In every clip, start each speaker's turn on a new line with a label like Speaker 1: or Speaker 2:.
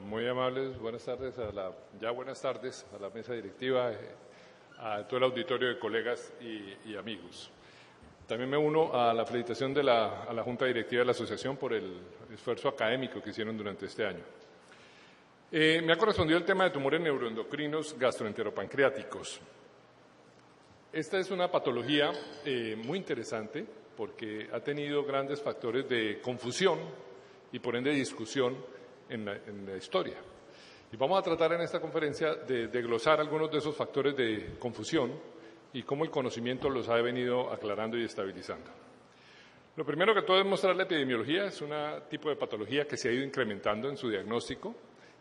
Speaker 1: muy amables, buenas tardes buenas tardes a la mesa directiva, a todo el auditorio de colegas y amigos. También me uno a la felicitación a la Junta Directiva de la Asociación por el esfuerzo académico que hicieron durante este año. Me ha correspondido el tema de tumores neuroendocrinos gastroenteropancreáticos. Esta es una patología muy interesante porque ha tenido grandes factores de confusión y por ende discusión en la historia. Y vamos a tratar en esta conferencia de desglosar algunos de esos factores de confusión y cómo el conocimiento los ha venido aclarando y estabilizando. Lo primero que todo es mostrar la epidemiología. Es un tipo de patología que se ha ido incrementando en su diagnóstico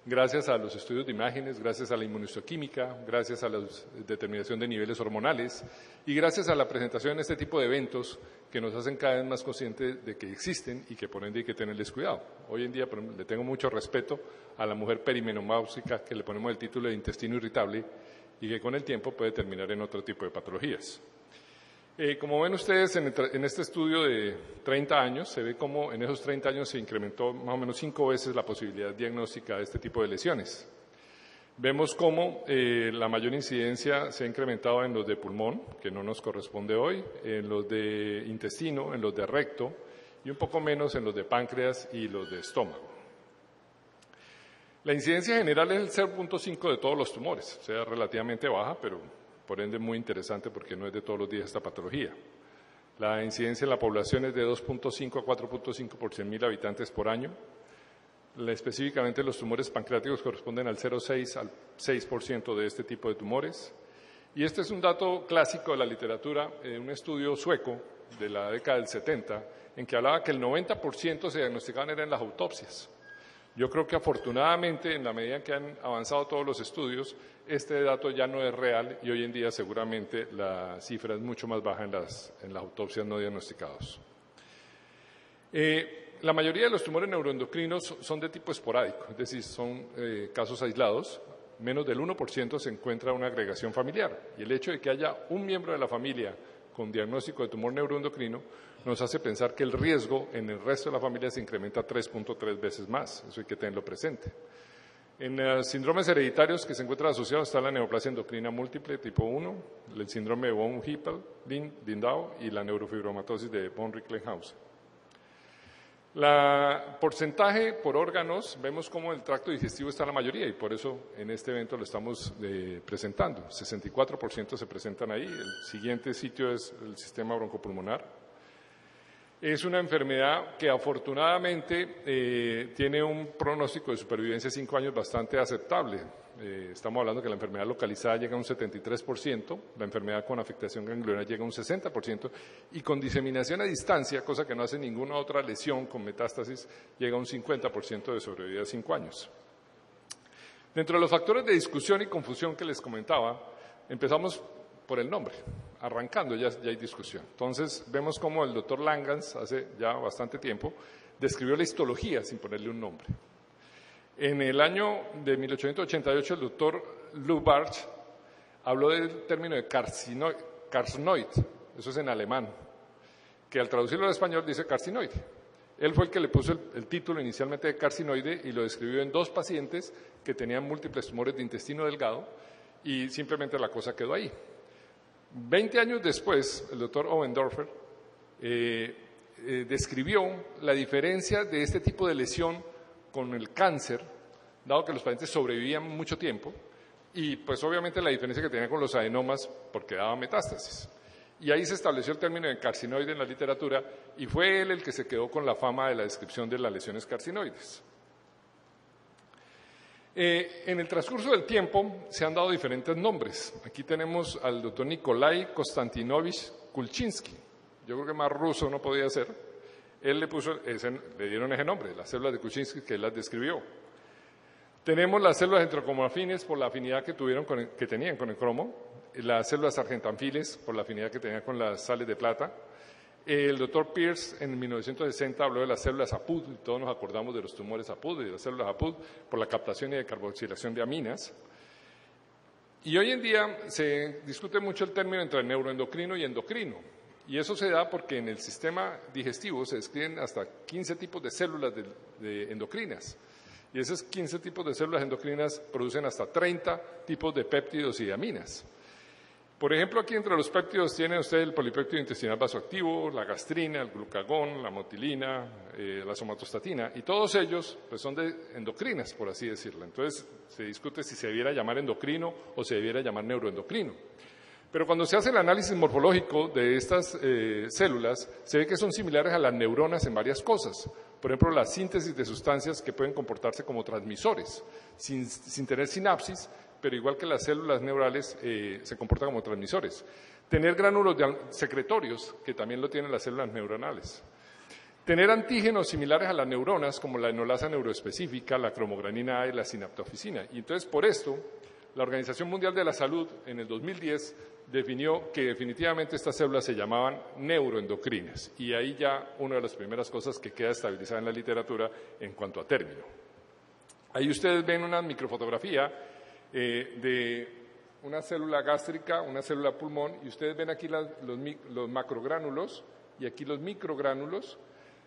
Speaker 1: gracias a los estudios de imágenes, gracias a la inmunohistoquímica, gracias a la determinación de niveles hormonales y gracias a la presentación de este tipo de eventos que nos hacen cada vez más conscientes de que existen y que por ende hay que tenerles cuidado. Hoy en día, por ejemplo, le tengo mucho respeto a la mujer perimenopáusica que le ponemos el título de intestino irritable y que con el tiempo puede terminar en otro tipo de patologías. Como ven ustedes en este estudio de 30 años, se ve cómo en esos 30 años se incrementó más o menos 5 veces la posibilidad diagnóstica de este tipo de lesiones. Vemos cómo la mayor incidencia se ha incrementado en los de pulmón, que no nos corresponde hoy, en los de intestino, en los de recto y un poco menos en los de páncreas y los de estómago. La incidencia general es el 0.5 de todos los tumores, o sea, relativamente baja, pero por ende muy interesante porque no es de todos los días esta patología. La incidencia en la población es de 2.5 a 4.5 por 100.000 habitantes por año. Específicamente los tumores pancreáticos corresponden al 0.6 al 6% de este tipo de tumores. Y este es un dato clásico de la literatura, un estudio sueco de la década del 70, en que hablaba que el 90% se diagnosticaban en las autopsias. Yo creo que afortunadamente, en la medida en que han avanzado todos los estudios, este dato ya no es real y hoy en día seguramente la cifra es mucho más baja en las autopsias no diagnosticadas. La mayoría de los tumores neuroendocrinos son de tipo esporádico, es decir, son casos aislados. Menos del 1% se encuentra una agregación familiar y el hecho de que haya un miembro de la familia con diagnóstico de tumor neuroendocrino nos hace pensar que el riesgo en el resto de la familia se incrementa 3.3 veces más. Eso hay que tenerlo presente. En los síndromes hereditarios que se encuentran asociados está la neoplasia endocrina múltiple tipo 1, el síndrome de von Hippel-Lindau y la neurofibromatosis de von Recklinghausen. La porcentaje por órganos, vemos cómo el tracto digestivo está en la mayoría y por eso en este evento lo estamos presentando. 64% se presentan ahí. El siguiente sitio es el sistema broncopulmonar. Es una enfermedad que afortunadamente tiene un pronóstico de supervivencia de 5 años bastante aceptable. Estamos hablando que la enfermedad localizada llega a un 73%, la enfermedad con afectación ganglionar llega a un 60% y con diseminación a distancia, cosa que no hace ninguna otra lesión con metástasis, llega a un 50% de sobrevida a 5 años. Dentro de los factores de discusión y confusión que les comentaba, empezamos por el nombre. Arrancando ya hay discusión. Entonces vemos cómo el doctor Langhans, hace ya bastante tiempo, describió la histología sin ponerle un nombre. En el año de 1888 el doctor Lubach habló del término de carcinoid, eso es en alemán, que al traducirlo al español dice carcinoide. Él fue el que le puso el título inicialmente de carcinoide y lo describió en 2 pacientes que tenían múltiples tumores de intestino delgado y simplemente la cosa quedó ahí. 20 años después, el doctor Oberndorfer describió la diferencia de este tipo de lesión con el cáncer, dado que los pacientes sobrevivían mucho tiempo, y pues obviamente la diferencia que tenía con los adenomas porque daba metástasis. Y ahí se estableció el término de carcinoide en la literatura, y fue él el que se quedó con la fama de la descripción de las lesiones carcinoides. En el transcurso del tiempo se han dado diferentes nombres. Aquí tenemos al doctor Nikolai Konstantinovich Kulchinsky. Yo creo que más ruso no podía ser. Él le dieron ese nombre, las células de Kulchinsky, que él las describió. Tenemos las células enterocromafines por la afinidad que tenían con el cromo, las células argentanfiles por la afinidad que tenían con las sales de plata. El doctor Pierce en 1960 habló de las células APUD, y todos nos acordamos de los tumores APUD y de las células APUD por la captación y decarboxilación de aminas. Y hoy en día se discute mucho el término entre neuroendocrino y endocrino. Y eso se da porque en el sistema digestivo se describen hasta 15 tipos de células de endocrinas. Y esos 15 tipos de células endocrinas producen hasta 30 tipos de péptidos y de aminas. Por ejemplo, aquí entre los péptidos tiene usted el polipéptido intestinal vasoactivo, la gastrina, el glucagón, la motilina, la somatostatina, y todos ellos pues, son de endocrinas, por así decirlo. Entonces, se discute si se debiera llamar endocrino o se debiera llamar neuroendocrino. Pero cuando se hace el análisis morfológico de estas células, se ve que son similares a las neuronas en varias cosas. Por ejemplo, la síntesis de sustancias que pueden comportarse como transmisores, sin tener sinapsis, pero igual que las células neurales se comportan como transmisores. Tener gránulos secretorios, que también lo tienen las células neuronales. Tener antígenos similares a las neuronas, como la enolasa neuroespecífica, la cromogranina A y la sinaptofisina. Y entonces, por esto, la Organización Mundial de la Salud, en el 2010, definió que definitivamente estas células se llamaban neuroendocrinas. Y ahí ya una de las primeras cosas que queda estabilizada en la literatura en cuanto a término. Ahí ustedes ven una microfotografía de una célula gástrica, una célula pulmón, y ustedes ven aquí los macrogránulos y aquí los microgránulos,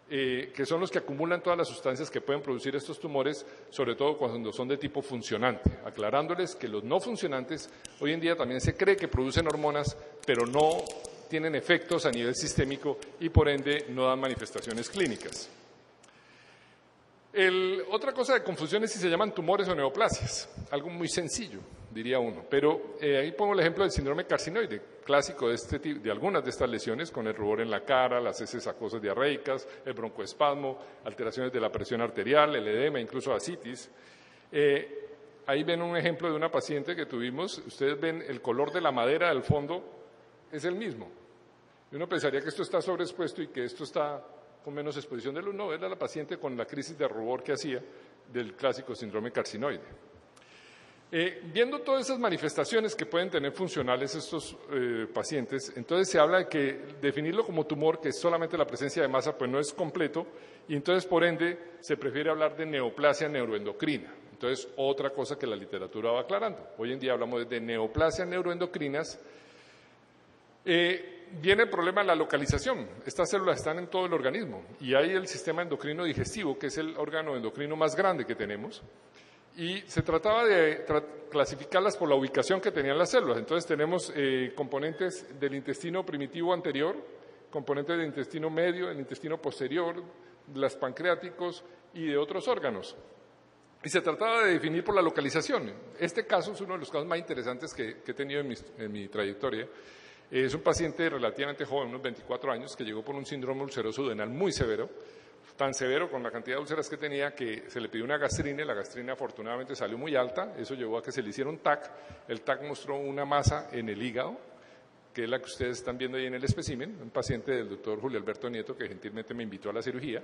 Speaker 1: que son los que acumulan todas las sustancias que pueden producir estos tumores, sobre todo cuando son de tipo funcionante, aclarándoles que los no funcionantes hoy en día también se cree que producen hormonas, pero no tienen efectos a nivel sistémico y por ende no dan manifestaciones clínicas. Otra cosa de confusión es si se llaman tumores o neoplasias, algo muy sencillo, diría uno, pero ahí pongo el ejemplo del síndrome carcinoide, clásico de algunas de estas lesiones, con el rubor en la cara, las heces acosas diarreicas, el broncoespasmo, alteraciones de la presión arterial, el edema, incluso ascitis. Ahí ven un ejemplo de una paciente que tuvimos, ustedes ven el color de la madera del fondo, es el mismo. Y uno pensaría que esto está sobreexpuesto y que esto está con menos exposición de luz. No, era la paciente con la crisis de rubor que hacía del clásico síndrome carcinoide. Viendo todas esas manifestaciones que pueden tener funcionales estos pacientes, entonces se habla de que definirlo como tumor, que es solamente la presencia de masa, pues no es completo, y entonces por ende se prefiere hablar de neoplasia neuroendocrina. Entonces, otra cosa que la literatura va aclarando. Hoy en día hablamos de neoplasias neuroendocrinas. Viene el problema de la localización. Estas células están en todo el organismo y hay el sistema endocrino digestivo, que es el órgano endocrino más grande que tenemos, y se trataba de clasificarlas por la ubicación que tenían las células. Entonces tenemos componentes del intestino primitivo anterior, componentes del intestino medio, del intestino posterior, de los pancreáticos y de otros órganos. Y se trataba de definir por la localización. Este caso es uno de los casos más interesantes que he tenido en mi trayectoria. Es un paciente relativamente joven, unos 24 años, que llegó por un síndrome ulceroso duodenal muy severo, tan severo con la cantidad de úlceras que tenía que se le pidió una gastrina y la gastrina afortunadamente salió muy alta. Eso llevó a que se le hiciera un TAC. El TAC mostró una masa en el hígado, que es la que ustedes están viendo ahí en el espécimen, un paciente del doctor Julio Alberto Nieto, que gentilmente me invitó a la cirugía.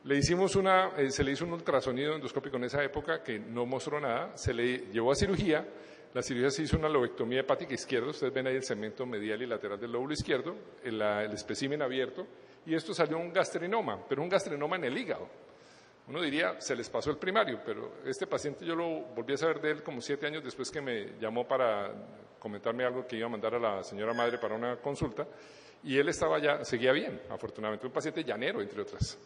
Speaker 1: Se le hizo un ultrasonido endoscópico en esa época que no mostró nada, se le llevó a cirugía. La cirugía se hizo una lobectomía hepática izquierda, ustedes ven ahí el segmento medial y lateral del lóbulo izquierdo, el espécimen abierto, y esto salió un gastrinoma, pero un gastrinoma en el hígado. Uno diría, se les pasó el primario, pero este paciente yo lo volví a saber de él como 7 años después que me llamó para comentarme algo que iba a mandar a la señora madre para una consulta, y él seguía bien, afortunadamente, un paciente llanero, entre otras.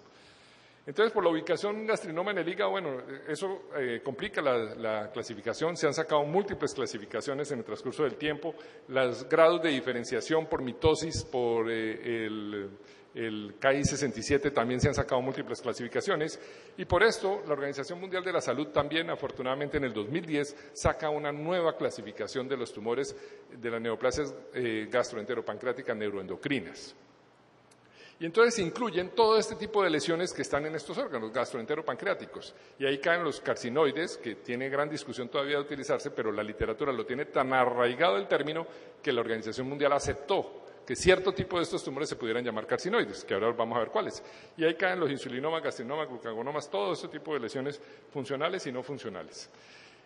Speaker 1: Entonces, por la ubicación gastrinoma en el hígado, bueno, eso complica la clasificación. Se han sacado múltiples clasificaciones en el transcurso del tiempo. Los grados de diferenciación por mitosis, por el KI67 también se han sacado múltiples clasificaciones. Y por esto, la Organización Mundial de la Salud también, afortunadamente, en el 2010, saca una nueva clasificación de los tumores de las neoplasias gastroenteropancreáticas neuroendocrinas. Y entonces se incluyen todo este tipo de lesiones que están en estos órganos gastroenteropancreáticos. Y ahí caen los carcinoides, que tiene gran discusión todavía de utilizarse, pero la literatura lo tiene tan arraigado el término que la Organización Mundial aceptó que cierto tipo de estos tumores se pudieran llamar carcinoides, que ahora vamos a ver cuáles. Y ahí caen los insulinomas, gastrinomas, glucagonomas, todo este tipo de lesiones funcionales y no funcionales.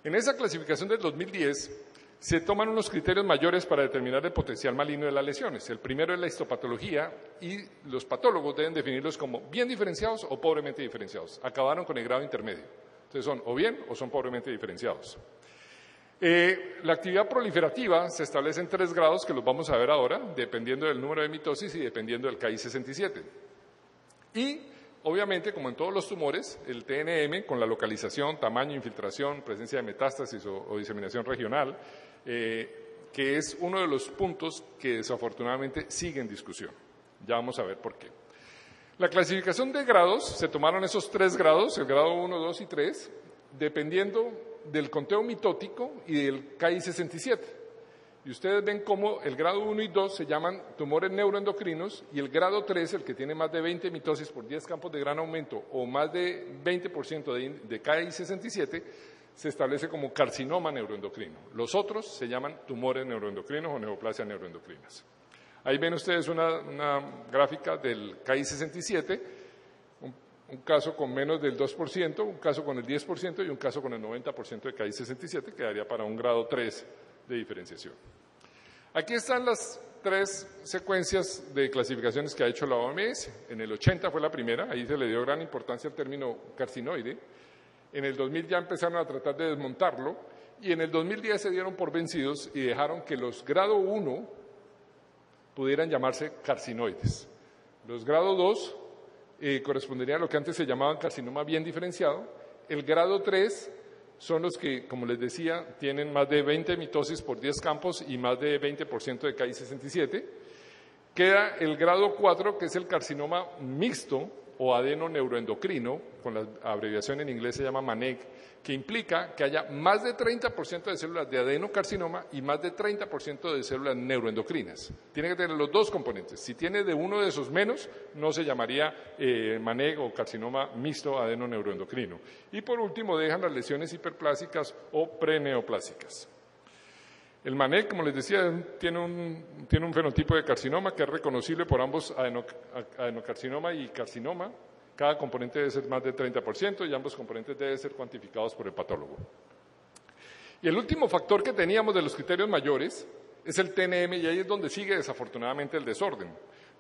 Speaker 1: En esa clasificación del 2010 se toman unos criterios mayores para determinar el potencial maligno de las lesiones. El primero es la histopatología y los patólogos deben definirlos como bien diferenciados o pobremente diferenciados. Acabaron con el grado intermedio. Entonces son o bien o son pobremente diferenciados. La actividad proliferativa se establece en 3 grados que los vamos a ver ahora, dependiendo del número de mitosis y dependiendo del KI67. Y obviamente, como en todos los tumores, el TNM, con la localización, tamaño, infiltración, presencia de metástasis o diseminación regional, que es uno de los puntos que desafortunadamente sigue en discusión. Ya vamos a ver por qué. La clasificación de grados, se tomaron esos 3 grados, el grado 1, 2 y 3, dependiendo del conteo mitótico y del Ki-67. Y ustedes ven cómo el grado 1 y 2 se llaman tumores neuroendocrinos y el grado 3, el que tiene más de 20 mitosis por 10 campos de gran aumento o más de 20% de Ki-67, se establece como carcinoma neuroendocrino. Los otros se llaman tumores neuroendocrinos o neoplasias neuroendocrinas. Ahí ven ustedes una gráfica del Ki-67, un caso con menos del 2%, un caso con el 10% y un caso con el 90% de Ki-67, que daría para un grado 3 de diferenciación. Aquí están las 3 secuencias de clasificaciones que ha hecho la OMS. En el 80 fue la primera, ahí se le dio gran importancia al término carcinoide. En el 2000 ya empezaron a tratar de desmontarlo y en el 2010 se dieron por vencidos y dejaron que los grado 1 pudieran llamarse carcinoides. Los grado 2 corresponderían a lo que antes se llamaban carcinoma bien diferenciado. El grado 3 son los que, como les decía, tienen más de 20 mitosis por 10 campos y más de 20% de Ki-67. Queda el grado 4, que es el carcinoma mixto o adenoneuroendocrino, con la abreviación en inglés se llama MANEC, que implica que haya más de 30% de células de adenocarcinoma y más de 30% de células neuroendocrinas. Tiene que tener los 2 componentes. Si tiene de uno de esos menos, no se llamaría MANEC o carcinoma mixto adenoneuroendocrino. Y por último, dejan las lesiones hiperplásicas o preneoplásicas. El MANEC, como les decía, tiene un fenotipo de carcinoma que es reconocible por ambos adenocarcinoma y carcinoma. Cada componente debe ser más del 30% y ambos componentes deben ser cuantificados por el patólogo. Y el último factor que teníamos de los criterios mayores es el TNM, y ahí es donde sigue desafortunadamente el desorden.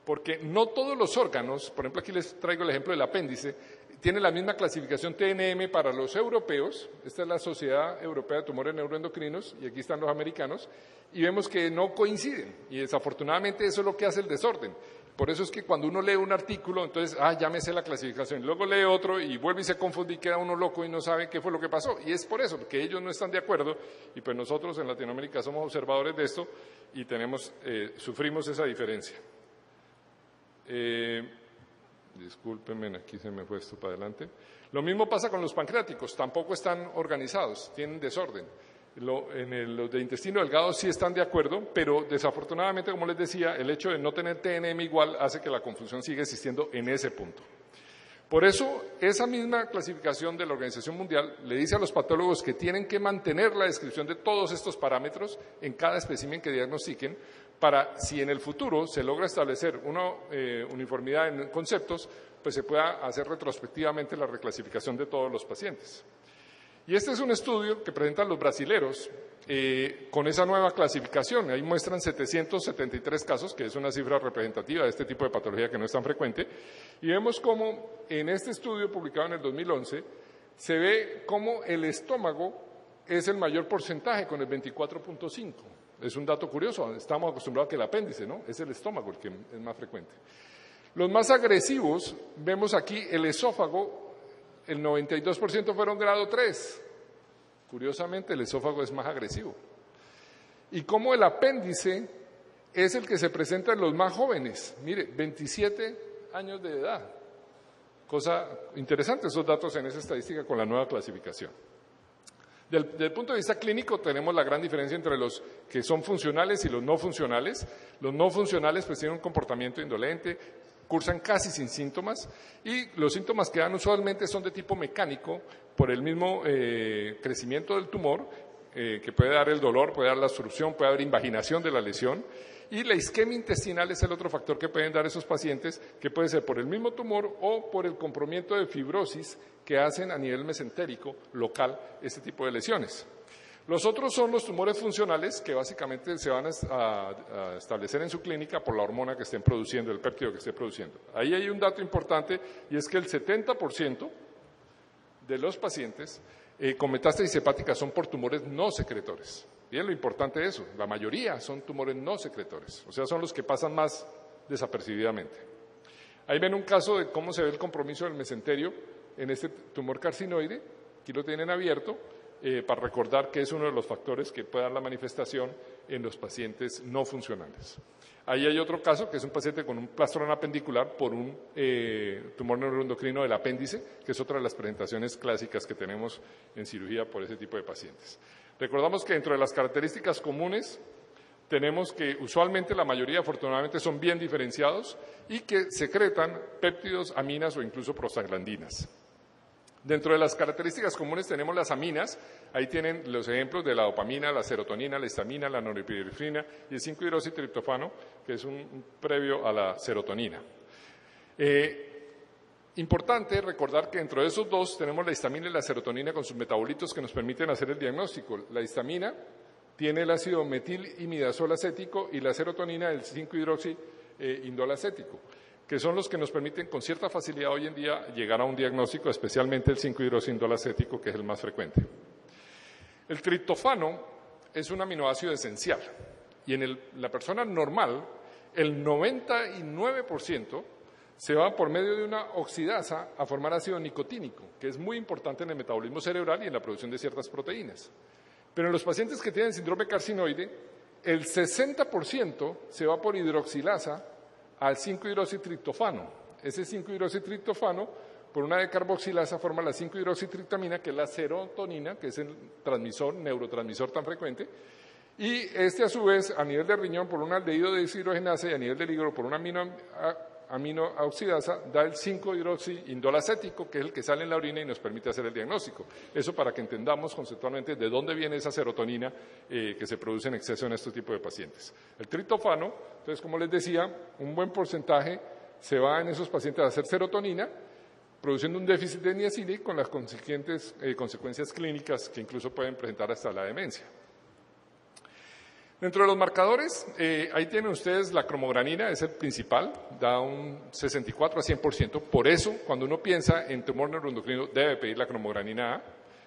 Speaker 1: Porque no todos los órganos, por ejemplo aquí les traigo el ejemplo del apéndice, tiene la misma clasificación TNM para los europeos. Esta es la Sociedad Europea de Tumores Neuroendocrinos y aquí están los americanos, y vemos que no coinciden, y desafortunadamente eso es lo que hace el desorden. Por eso es que cuando uno lee un artículo, entonces, ya me sé la clasificación, luego lee otro y vuelve y se confunde y queda uno loco y no sabe qué fue lo que pasó. Y es por eso, porque ellos no están de acuerdo y pues nosotros en Latinoamérica somos observadores de esto y sufrimos esa diferencia. Discúlpenme, aquí se me fue esto para adelante. Lo mismo pasa con los pancreáticos, tampoco están organizados, tienen desorden. Los de intestino delgado sí están de acuerdo, pero desafortunadamente, como les decía, el hecho de no tener TNM igual hace que la confusión siga existiendo en ese punto. Por eso, esa misma clasificación de la Organización Mundial le dice a los patólogos que tienen que mantener la descripción de todos estos parámetros en cada espécimen que diagnostiquen, para si en el futuro se logra establecer una uniformidad en conceptos, pues se pueda hacer retrospectivamente la reclasificación de todos los pacientes. Y este es un estudio que presentan los brasileros con esa nueva clasificación. Ahí muestran 773 casos, que es una cifra representativa de este tipo de patología que no es tan frecuente. Y vemos cómo en este estudio publicado en el 2011 se ve cómo el estómago es el mayor porcentaje, con el 24.5%. Es un dato curioso, estamos acostumbrados a que el apéndice, ¿no? Es el estómago el que es más frecuente. Los más agresivos, vemos aquí el esófago. El 92% fueron grado 3. Curiosamente, el esófago es más agresivo. Y como el apéndice es el que se presenta en los más jóvenes. Mire, 27 años de edad. Cosa interesante, esos datos en esa estadística con la nueva clasificación. Desde el punto de vista clínico tenemos la gran diferencia entre los que son funcionales y los no funcionales. Los no funcionales pues tienen un comportamiento indolente, cursan casi sin síntomas y los síntomas que dan usualmente son de tipo mecánico por el mismo crecimiento del tumor, que puede dar el dolor, puede dar la obstrucción, puede haber invaginación de la lesión, y la isquemia intestinal es el otro factor que pueden dar esos pacientes, que puede ser por el mismo tumor o por el compromiso de fibrosis que hacen a nivel mesentérico local este tipo de lesiones. Los otros son los tumores funcionales, que básicamente se van a establecer en su clínica por la hormona que estén produciendo, el péptido que esté produciendo. Ahí hay un dato importante, y es que el 70% de los pacientes con metástasis hepática son por tumores no secretores. Bien, lo importante es eso, la mayoría son tumores no secretores, o sea, son los que pasan más desapercibidamente. Ahí ven un caso de cómo se ve el compromiso del mesenterio en este tumor carcinoide. Aquí lo tienen abierto para recordar que es uno de los factores que puede dar la manifestación en los pacientes no funcionales. Ahí hay otro caso, que es un paciente con un plastrón apendicular por un tumor neuroendocrino del apéndice, que es otra de las presentaciones clásicas que tenemos en cirugía por ese tipo de pacientes. Recordamos que dentro de las características comunes tenemos que usualmente la mayoría afortunadamente son bien diferenciados y que secretan péptidos, aminas o incluso prostaglandinas. Dentro de las características comunes tenemos las aminas, ahí tienen los ejemplos de la dopamina, la serotonina, la histamina, la norepinefrina y el 5-hidroxitriptofano, que es un previo a la serotonina. Importante recordar que dentro de esos dos tenemos la histamina y la serotonina con sus metabolitos que nos permiten hacer el diagnóstico. La histamina tiene el ácido metil-imidazol acético y la serotonina el 5-hidroxi-indol acético, que son los que nos permiten con cierta facilidad hoy en día llegar a un diagnóstico, especialmente el 5-hidroxi-indol acético, que es el más frecuente. El triptofano es un aminoácido esencial y en la persona normal el 99% se va por medio de una oxidasa a formar ácido nicotínico, que es muy importante en el metabolismo cerebral y en la producción de ciertas proteínas. Pero en los pacientes que tienen síndrome carcinoide, el 60% se va por hidroxilasa al 5-hidroxitriptofano. Ese 5-hidroxitriptofano, por una decarboxilasa, forma la 5-hidroxitriptamina, que es la serotonina, que es el neurotransmisor tan frecuente, y este a su vez, a nivel de riñón, por un aldehído de deshidrogenasa y a nivel del hígado, por un aminooxidasa, da el 5-hidroxi-indol acético, que es el que sale en la orina y nos permite hacer el diagnóstico. Eso para que entendamos conceptualmente de dónde viene esa serotonina que se produce en exceso en este tipo de pacientes. El triptofano, entonces, como les decía, un buen porcentaje se va en esos pacientes a hacer serotonina, produciendo un déficit de niacina con las consiguientes consecuencias clínicas que incluso pueden presentar hasta la demencia. Dentro de los marcadores, ahí tienen ustedes la cromogranina, es el principal, da un 64 a 100%. Por eso, cuando uno piensa en tumor neuroendocrino, debe pedir la cromogranina A.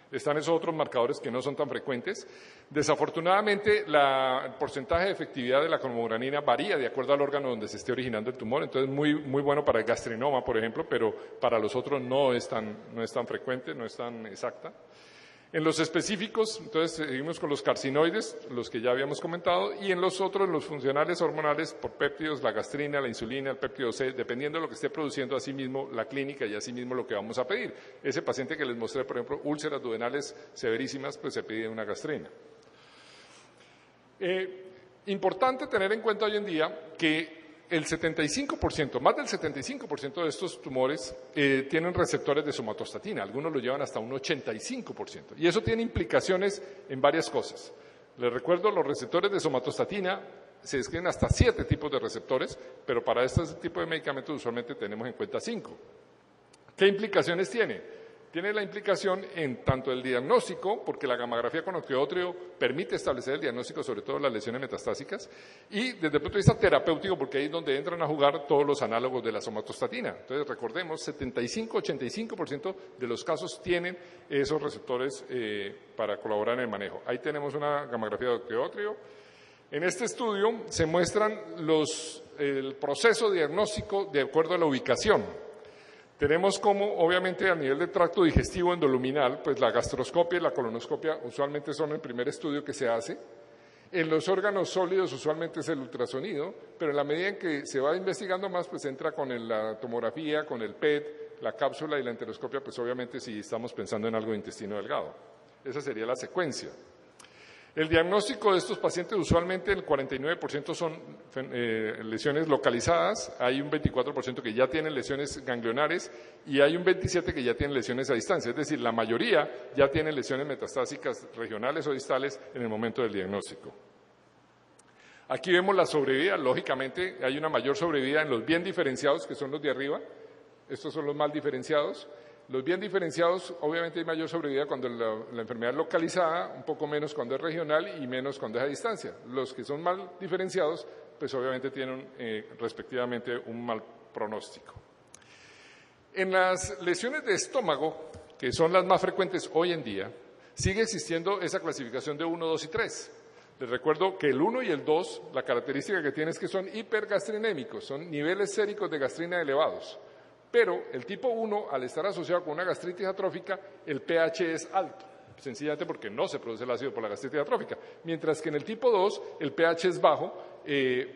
Speaker 1: Están esos otros marcadores que no son tan frecuentes. Desafortunadamente, el porcentaje de efectividad de la cromogranina varía de acuerdo al órgano donde se esté originando el tumor. Entonces, muy bueno para el gastrinoma, por ejemplo, pero para los otros no es tan frecuente, no es tan exacta. En los específicos, entonces seguimos con los carcinoides, los que ya habíamos comentado, y en los otros, los funcionales hormonales por péptidos, la gastrina, la insulina, el péptido C, dependiendo de lo que esté produciendo asimismo la clínica y asimismo lo que vamos a pedir. Ese paciente que les mostré, por ejemplo, úlceras duodenales severísimas, pues se pide una gastrina. Importante tener en cuenta hoy en día que el 75%, más del 75% de estos tumores tienen receptores de somatostatina, algunos lo llevan hasta un 85%, y eso tiene implicaciones en varias cosas. Les recuerdo, los receptores de somatostatina se describen hasta 7 tipos de receptores, pero para este tipo de medicamentos usualmente tenemos en cuenta 5. ¿Qué implicaciones tiene? Tiene la implicación en tanto el diagnóstico, porque la gammagrafía con octeótreo permite establecer el diagnóstico, sobre todo las lesiones metastásicas, y desde el punto de vista terapéutico, porque ahí es donde entran a jugar todos los análogos de la somatostatina. Entonces, recordemos, 75-85% de los casos tienen esos receptores para colaborar en el manejo. Ahí tenemos una gammagrafía de octeótreo. En este estudio se muestran el proceso diagnóstico de acuerdo a la ubicación. Tenemos como, obviamente, a nivel de tracto digestivo endoluminal, pues la gastroscopia y la colonoscopia usualmente son el primer estudio que se hace. En los órganos sólidos usualmente es el ultrasonido, pero en la medida en que se va investigando más, pues entra con la tomografía, con el PET, la cápsula y la enteroscopia, pues obviamente si estamos pensando en algo de intestino delgado. Esa sería la secuencia. El diagnóstico de estos pacientes usualmente el 49% son lesiones localizadas, hay un 24% que ya tienen lesiones ganglionares y hay un 27% que ya tienen lesiones a distancia, es decir, la mayoría ya tienen lesiones metastásicas regionales o distales en el momento del diagnóstico. Aquí vemos la sobrevida, lógicamente hay una mayor sobrevida en los bien diferenciados, que son los de arriba, estos son los mal diferenciados. Los bien diferenciados, obviamente hay mayor sobrevida cuando la enfermedad es localizada, un poco menos cuando es regional y menos cuando es a distancia. Los que son mal diferenciados, pues obviamente tienen respectivamente un mal pronóstico. En las lesiones de estómago, que son las más frecuentes hoy en día, sigue existiendo esa clasificación de 1, 2 y 3. Les recuerdo que el 1 y el 2, la característica que tienen es que son hipergastrinémicos, son niveles séricos de gastrina elevados. Pero el tipo 1, al estar asociado con una gastritis atrófica, el pH es alto, sencillamente porque no se produce el ácido por la gastritis atrófica. Mientras que en el tipo 2, el pH es bajo,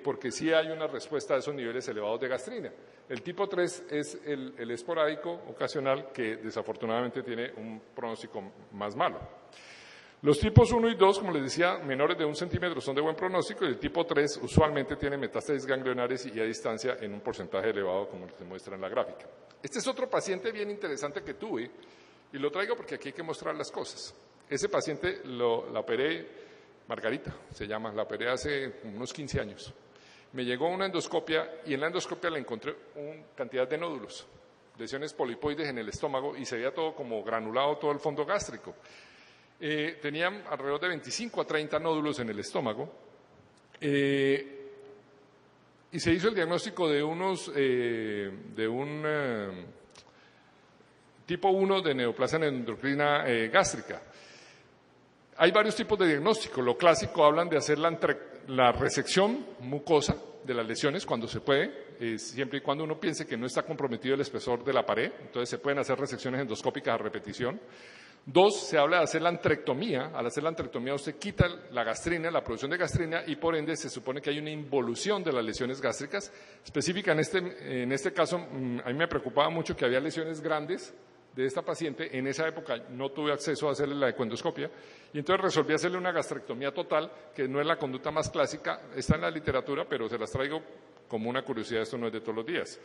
Speaker 1: porque sí hay una respuesta a esos niveles elevados de gastrina. El tipo 3 es el esporádico ocasional, que desafortunadamente tiene un pronóstico más malo. Los tipos 1 y 2, como les decía, menores de 1 centímetro son de buen pronóstico, y el tipo 3 usualmente tiene metástasis ganglionares y a distancia en un porcentaje elevado, como se muestra en la gráfica. Este es otro paciente bien interesante que tuve, y lo traigo porque aquí hay que mostrar las cosas. Ese paciente la operé, Margarita se llama, la operé hace unos 15 años. Me llegó una endoscopia y en la endoscopia le encontré una cantidad de nódulos, lesiones polipoides en el estómago, y se veía todo como granulado, todo el fondo gástrico. Tenían alrededor de 25 a 30 nódulos en el estómago, y se hizo el diagnóstico de un tipo 1 de neoplasia endocrina gástrica. Hay varios tipos de diagnóstico. Lo clásico hablan de hacer la resección mucosa de las lesiones cuando se puede, siempre y cuando uno piense que no está comprometido el espesor de la pared, entonces se pueden hacer resecciones endoscópicas a repetición. 2, se habla de hacer la antrectomía. Al hacer la antrectomía usted quita la gastrina, la producción de gastrina, y por ende se supone que hay una involución de las lesiones gástricas. Específica en este caso, a mí me preocupaba mucho que había lesiones grandes de esta paciente. En esa época no tuve acceso a hacerle la ecoendoscopia, y entonces resolví hacerle una gastrectomía total, que no es la conducta más clásica, está en la literatura, pero se las traigo como una curiosidad, esto no es de todos los días.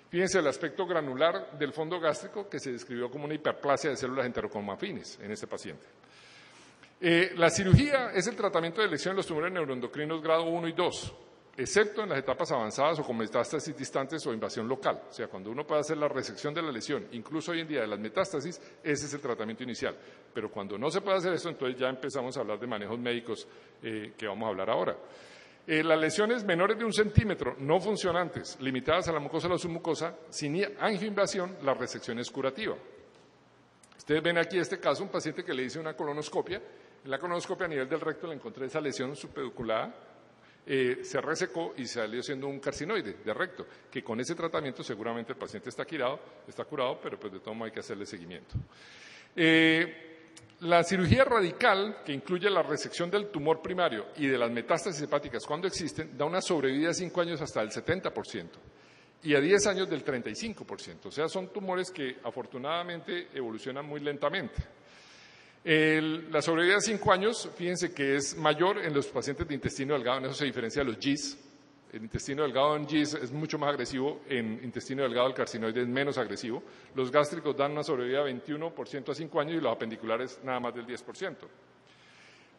Speaker 1: Fíjense el aspecto granular del fondo gástrico, que se describió como una hiperplasia de células enterocromafines en este paciente. La cirugía es el tratamiento de elección de los tumores neuroendocrinos grado 1 y 2, excepto en las etapas avanzadas o con metástasis distantes o invasión local. O sea, cuando uno puede hacer la resección de la lesión, incluso hoy en día de las metástasis, ese es el tratamiento inicial. Pero cuando no se puede hacer eso, entonces ya empezamos a hablar de manejos médicos que vamos a hablar ahora. Las lesiones menores de 1 centímetro, no funcionantes, limitadas a la mucosa o la submucosa, sin angioinvasión, la resección es curativa. Ustedes ven aquí este caso, un paciente que le hice una colonoscopia. En la colonoscopia a nivel del recto le encontré esa lesión subpediculada, se resecó y salió siendo un carcinoide de recto, que con ese tratamiento seguramente el paciente está curado, pero pues de todo modo hay que hacerle seguimiento. La cirugía radical, que incluye la resección del tumor primario y de las metástasis hepáticas cuando existen, da una sobrevida de 5 años hasta el 70% y a 10 años del 35%. O sea, son tumores que afortunadamente evolucionan muy lentamente. La sobrevida de 5 años, fíjense que es mayor en los pacientes de intestino delgado, en eso se diferencia de los GIS. El intestino delgado en GIS es mucho más agresivo, en intestino delgado el carcinoide es menos agresivo. Los gástricos dan una sobrevida de 21% a 5 años y los apendiculares nada más del 10%.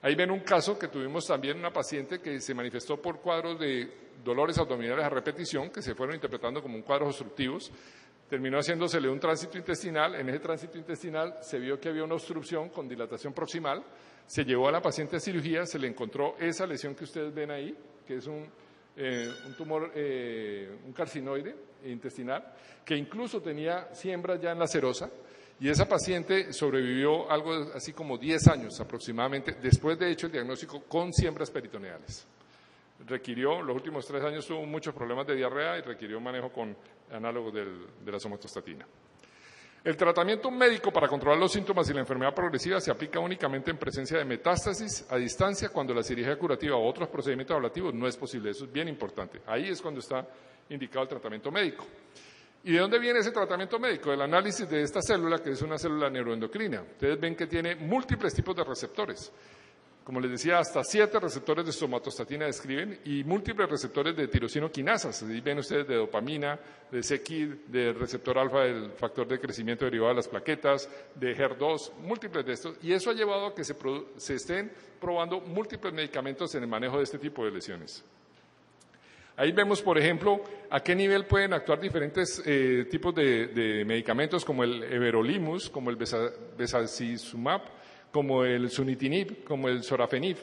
Speaker 1: Ahí ven un caso que tuvimos también, una paciente que se manifestó por cuadros de dolores abdominales a repetición, que se fueron interpretando como un cuadros obstructivos. Terminó haciéndosele un tránsito intestinal. En ese tránsito intestinal se vio que había una obstrucción con dilatación proximal. Se llevó a la paciente a cirugía, se le encontró esa lesión que ustedes ven ahí, que es un tumor, un carcinoide intestinal, que incluso tenía siembras ya en la serosa, y esa paciente sobrevivió algo así como 10 años aproximadamente, después de hecho el diagnóstico con siembras peritoneales. Los últimos 3 años tuvo muchos problemas de diarrea y requirió manejo con análogos de la somatostatina. El tratamiento médico para controlar los síntomas y la enfermedad progresiva se aplica únicamente en presencia de metástasis a distancia, cuando la cirugía curativa o otros procedimientos ablativos no es posible. Eso es bien importante. Ahí es cuando está indicado el tratamiento médico. ¿Y de dónde viene ese tratamiento médico? Del análisis de esta célula, que es una célula neuroendocrina. Ustedes ven que tiene múltiples tipos de receptores. Como les decía, hasta 7 receptores de somatostatina describen y múltiples receptores de tirosinoquinasas. Ahí ven ustedes de dopamina, de c-KIT, del receptor alfa del factor de crecimiento derivado de las plaquetas, de HER2, múltiples de estos. Y eso ha llevado a que se estén probando múltiples medicamentos en el manejo de este tipo de lesiones. Ahí vemos, por ejemplo, a qué nivel pueden actuar diferentes tipos de medicamentos, como el everolimus, como el bezacizumab, como el sunitinib, como el sorafenib.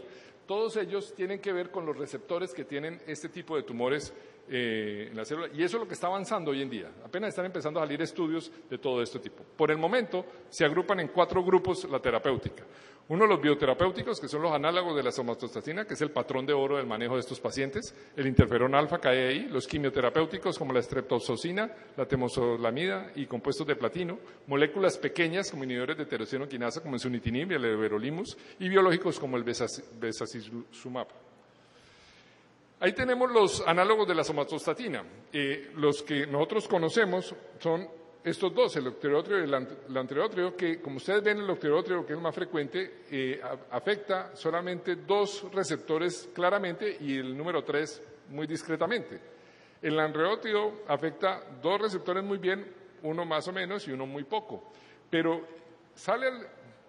Speaker 1: Todos ellos tienen que ver con los receptores que tienen este tipo de tumores en la célula, y eso es lo que está avanzando hoy en día. Apenas están empezando a salir estudios de todo este tipo. Por el momento, se agrupan en 4 grupos la terapéutica. Uno, los bioterapéuticos, que son los análogos de la somatostatina, que es el patrón de oro del manejo de estos pacientes. El interferón alfa cae ahí. Los quimioterapéuticos, como la streptozocina, la temozolomida y compuestos de platino. Moléculas pequeñas, como inhibidores de tyrosina como el sunitinib y el everolimus. Y biológicos, como el bezacizumab. Ahí tenemos los análogos de la somatostatina. Los que nosotros conocemos son estos dos, el octreotrio y el antireotrio, que como ustedes ven, el octreotrio, que es el más frecuente, afecta solamente 2 receptores claramente y el número 3 muy discretamente. El antireotrio afecta 2 receptores muy bien, uno más o menos y uno muy poco. Pero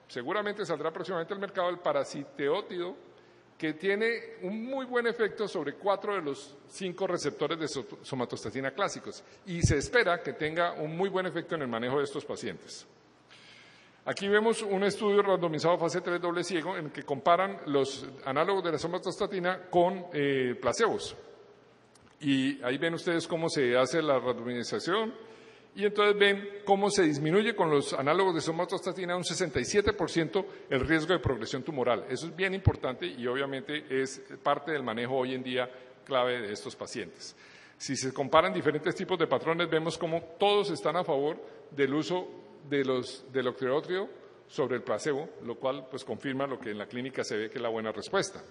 Speaker 1: seguramente saldrá próximamente al mercado el parasiteótido, que tiene un muy buen efecto sobre 4 de los 5 receptores de somatostatina clásicos y se espera que tenga un muy buen efecto en el manejo de estos pacientes. Aquí vemos un estudio randomizado fase 3 doble ciego en el que comparan los análogos de la somatostatina con placebos. Y ahí ven ustedes cómo se hace la randomización. Y entonces ven cómo se disminuye con los análogos de somatostatina un 67% el riesgo de progresión tumoral. Eso es bien importante y obviamente es parte del manejo hoy en día clave de estos pacientes. Si se comparan diferentes tipos de patrones, vemos cómo todos están a favor del uso del octreotrio sobre el placebo, lo cual pues confirma lo que en la clínica se ve que es la buena respuesta.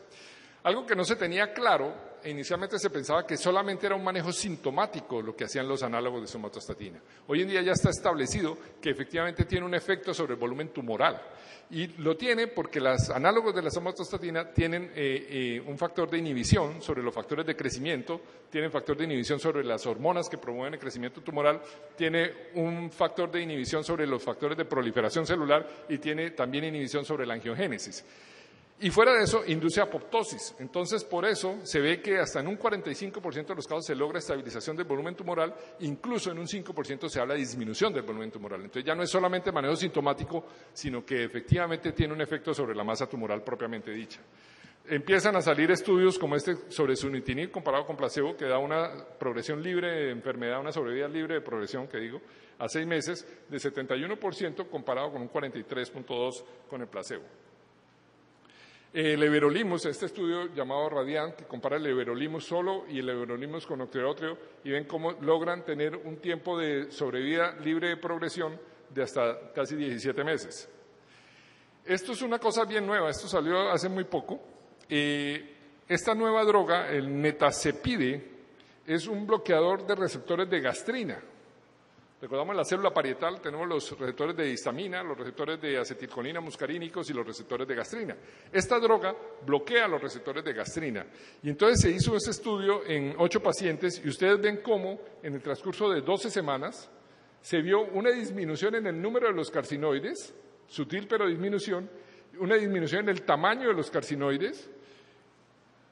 Speaker 1: Algo que no se tenía claro, inicialmente se pensaba que solamente era un manejo sintomático lo que hacían los análogos de somatostatina. Hoy en día ya está establecido que efectivamente tiene un efecto sobre el volumen tumoral. Y lo tiene porque los análogos de la somatostatina tienen un factor de inhibición sobre los factores de crecimiento, tienen factor de inhibición sobre las hormonas que promueven el crecimiento tumoral, tiene un factor de inhibición sobre los factores de proliferación celular y tiene también inhibición sobre la angiogénesis. Y fuera de eso, induce apoptosis. Entonces, por eso se ve que hasta en un 45% de los casos se logra estabilización del volumen tumoral, incluso en un 5% se habla de disminución del volumen tumoral. Entonces, ya no es solamente manejo sintomático, sino que efectivamente tiene un efecto sobre la masa tumoral propiamente dicha. Empiezan a salir estudios como este sobre sunitinib comparado con placebo, que da una progresión libre de enfermedad, una sobrevida libre de progresión, a 6 meses, de 71% comparado con un 43.2% con el placebo. El everolimus, este estudio llamado Radiant, que compara el everolimus solo y el everolimus con octreotrio y ven cómo logran tener un tiempo de sobrevida libre de progresión de hasta casi 17 meses. Esto es una cosa bien nueva, esto salió hace muy poco. Esta nueva droga, el metazepide, es un bloqueador de receptores de gastrina. Recordamos la célula parietal, tenemos los receptores de histamina, los receptores de acetilcolina muscarínicos y los receptores de gastrina. Esta droga bloquea los receptores de gastrina. Y entonces se hizo ese estudio en 8 pacientes y ustedes ven cómo en el transcurso de 12 semanas se vio una disminución en el número de los carcinoides, sutil pero disminución, una disminución en el tamaño de los carcinoides.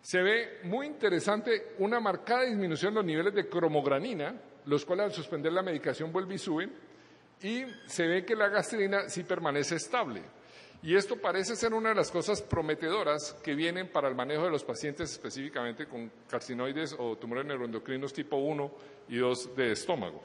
Speaker 1: Se ve muy interesante una marcada disminución en los niveles de cromogranina, los cuales al suspender la medicación vuelven y suben, y se ve que la gastrina sí permanece estable. Y esto parece ser una de las cosas prometedoras que vienen para el manejo de los pacientes específicamente con carcinoides o tumores neuroendocrinos tipo 1 y 2 de estómago.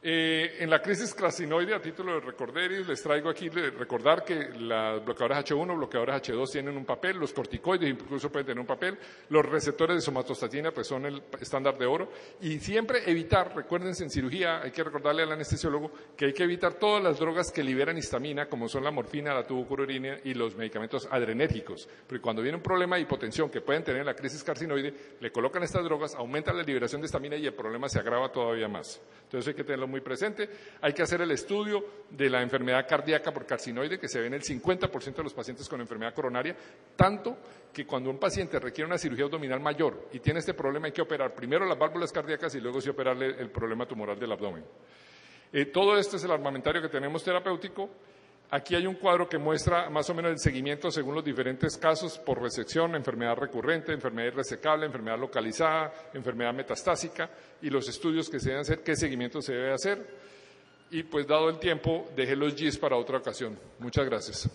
Speaker 1: En la crisis carcinoide, a título de recorderis, les traigo aquí recordar que las bloqueadoras H1, bloqueadoras H2 tienen un papel, los corticoides incluso pueden tener un papel, los receptores de somatostatina pues son el estándar de oro, y siempre evitar, recuérdense en cirugía, hay que recordarle al anestesiólogo que hay que evitar todas las drogas que liberan histamina, como son la morfina, la tubucururina y los medicamentos adrenérgicos, porque cuando viene un problema de hipotensión que pueden tener la crisis carcinoide, le colocan estas drogas, aumentan la liberación de histamina y el problema se agrava todavía más. Entonces hay que tenerlo muy presente. Hay que hacer el estudio de la enfermedad cardíaca por carcinoide, que se ve en el 50% de los pacientes con enfermedad coronaria, tanto que cuando un paciente requiere una cirugía abdominal mayor y tiene este problema hay que operar primero las válvulas cardíacas y luego sí operarle el problema tumoral del abdomen. Todo esto es el armamentario que tenemos terapéutico. Aquí hay un cuadro que muestra más o menos el seguimiento según los diferentes casos por resección, enfermedad recurrente, enfermedad irresecable, enfermedad localizada, enfermedad metastásica y los estudios que se deben hacer, qué seguimiento se debe hacer. Y pues dado el tiempo, dejé los GIS para otra ocasión. Muchas gracias.